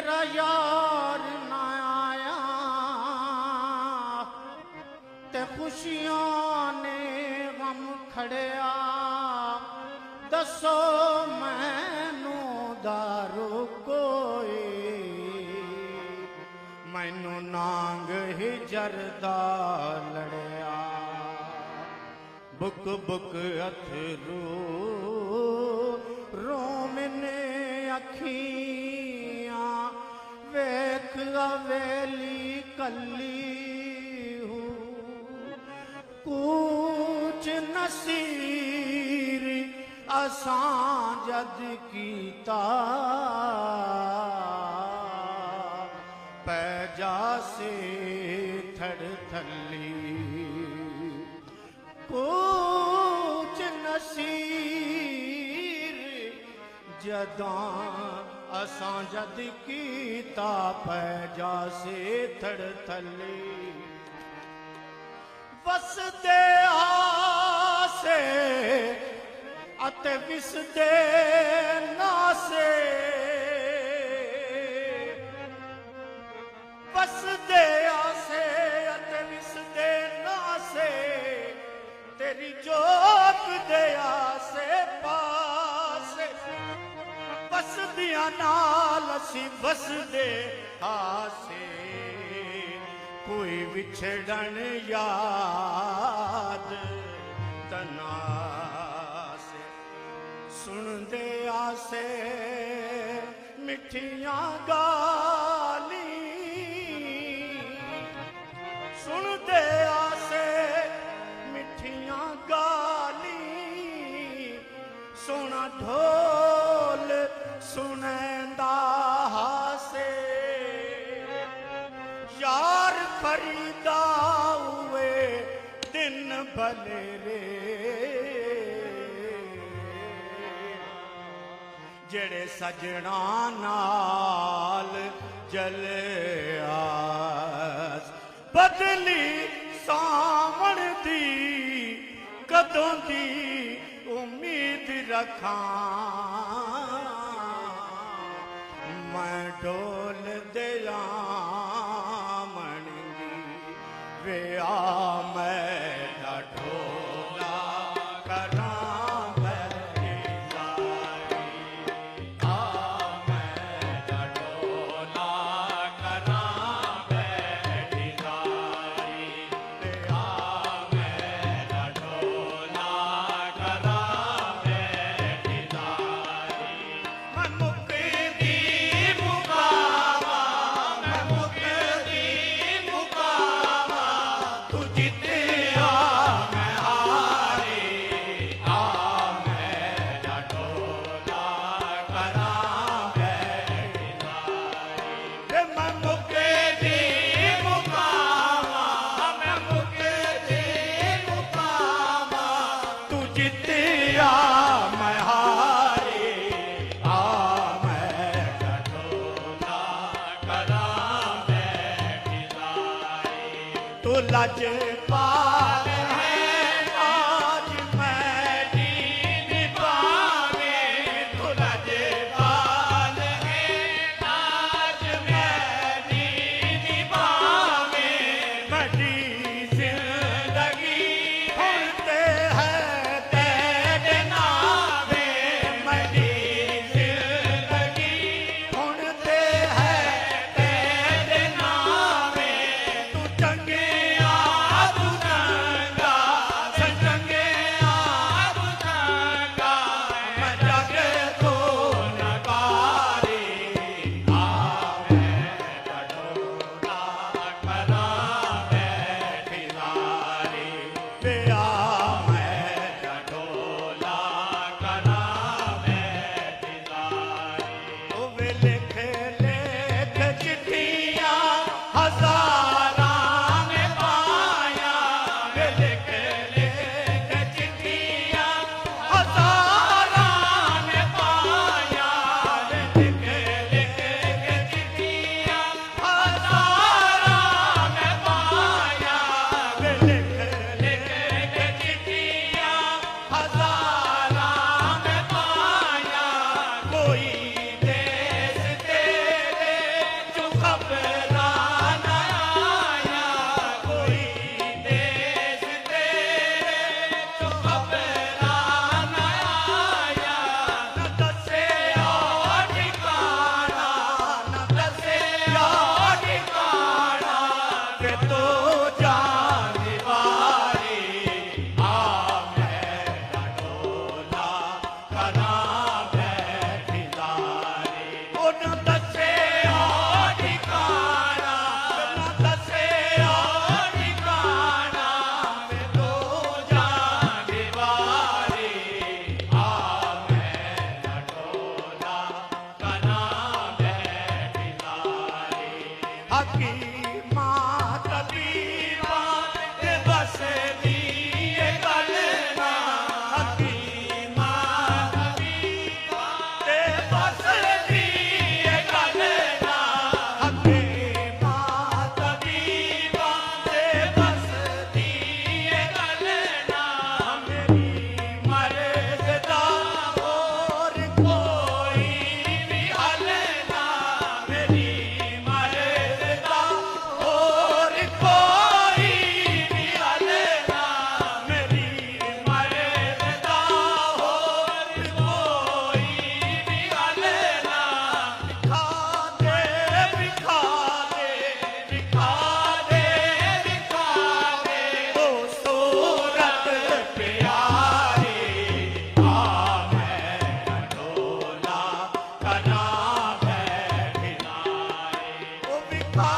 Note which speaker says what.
Speaker 1: तेरा यार ना आया ते खुशियां ने गम खड़िया दसो मैनू दारू कोई मैनू नांग ही जरदा लड़िया बुक बुक अथरू रोमने अखियां वेख अवेली कली हूँ कुछ नसीर असां जद कीता पैजा से थड़ थली कुछ नसीर जदां असां जद कीता पैजा से थड़ थली वसदे आसे अते विसदे नासे वसदे आसे अते विसदे नासे तेरी जोत दे आसे पासे वसदियां नाल असी वसदे आसे कोई विछड़न याद तनासे सुन दे आसे मिठियां गाली सुन दे आसे मिठियां गाली सोना ढोल सुनैंदा हासे यार फरीदा हुए दिन भले रे जेड़े सजना नाल जले आस बदली सावण दी कदों दी उम्मीद रखां मैं डोल दिया वे आ मैं ढोला करां बैठी जाई आ मैं ढोला करां बैठी जाई वे आ मैं ढोला करां बैठी जाई मैं मुक्ति मुकावा मैं मुक्ति मुकावा लज पाल है आज मैं दीन पावे तो लज पाल है आज मैं दीन पावे बड़ी जिंदगी होते है तेरे नावे बड़ी जिंदगी होते है तेरे नावे तू चंगे तू हकीमा तबीबा ते बस दी ये गल ना हकीमा तबीबा ते बस दी ये गल ना हकीमा तबीबा ते बस दी ये गल ना मेरी मर्द दा और कोई भी हल ना मेरी मर्द दा और कोई भी हल ना मेरी मर्द दा और कोई भी हल ना बिखा दे बिखा दे बिखा दे ओ सूरत प्यारी आ मैं डोला कना बैठनाए ओ बिखा